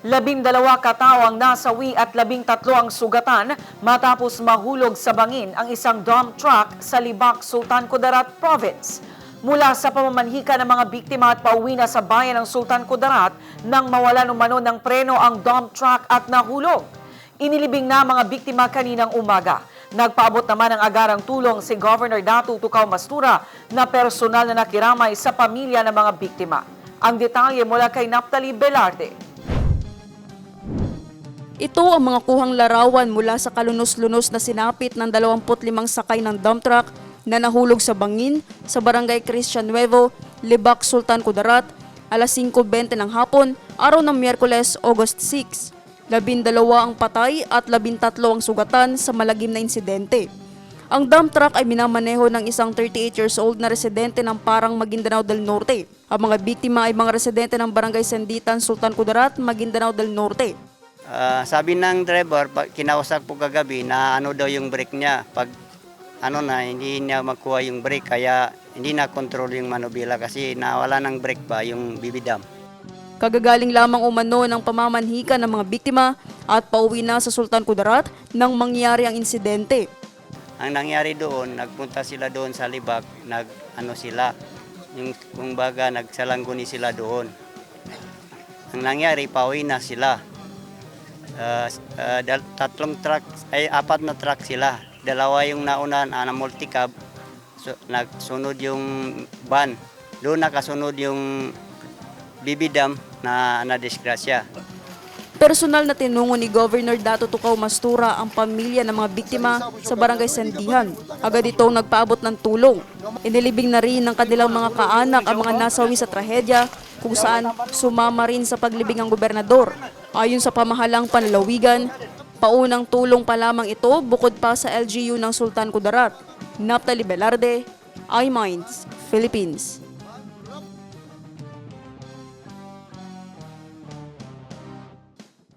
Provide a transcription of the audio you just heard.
12 katao ang nasawi at 13 ang sugatan matapos mahulog sa bangin ang isang dump truck sa Libak, Sultan Kudarat Province. Mula sa pamamanhika ng mga biktima at pauwi na sa bayan ng Sultan Kudarat nang mawalan umano ng preno ang dump truck at nahulog. Inilibing na mga biktima kaninang umaga. Nagpaabot naman ng agarang tulong si Governor Datu Tukaw Mastura na personal na nakiramay sa pamilya ng mga biktima. Ang detalye mula kay Naphtali Velarde. Ito ang mga kuhang larawan mula sa kalunos-lunos na sinapit ng 25 sakay ng dump truck na nahulog sa bangin sa Barangay Christian Nuevo, Libak, Sultan Kudarat, alas 5:20 ng hapon, araw ng Miyerkules, August 6. 12 ang patay at 13 ang sugatan sa malagim na insidente. Ang dump truck ay minamaneho ng isang 38 years old na residente ng Parang, Maguindanao del Norte. Ang mga biktima ay mga residente ng Barangay Senditan, Sultan Kudarat, Maguindanao del Norte. Sabi ng driver, kinausap po kagabi na ano daw yung brake niya. Pag hindi niya makuha yung brake, kaya hindi na control yung manubila kasi nawala ng brake ba yung bibidam. Kagagaling lamang umano ng pamamanhika ng mga biktima at pauwi na sa Sultan Kudarat nang mangyari ang insidente. Ang nangyari doon, nagpunta sila doon sa Libak, nagsalangguni sila doon. Ang nangyari, pauwi na sila. Apat na truck sila. Dalawa yung nauna na multicab, nagsunod yung van. Doon nakasunod yung bibidam na nadisgrasya. Personal na tinungo ni Governor Datu Tukaw Mastura ang pamilya ng mga biktima sa Barangay Sendihan. Agad itong nagpaabot ng tulong. Inilibing na rin ng kanilang mga kaanak ang mga nasawi sa trahedya kung saan sumama rin sa paglibing ang gobernador. Ayon sa pamahalang panlalawigan, paunang tulong pa lamang ito bukod pa sa LGU ng Sultan Kudarat. Naphtali Velarde, iMinds, Philippines.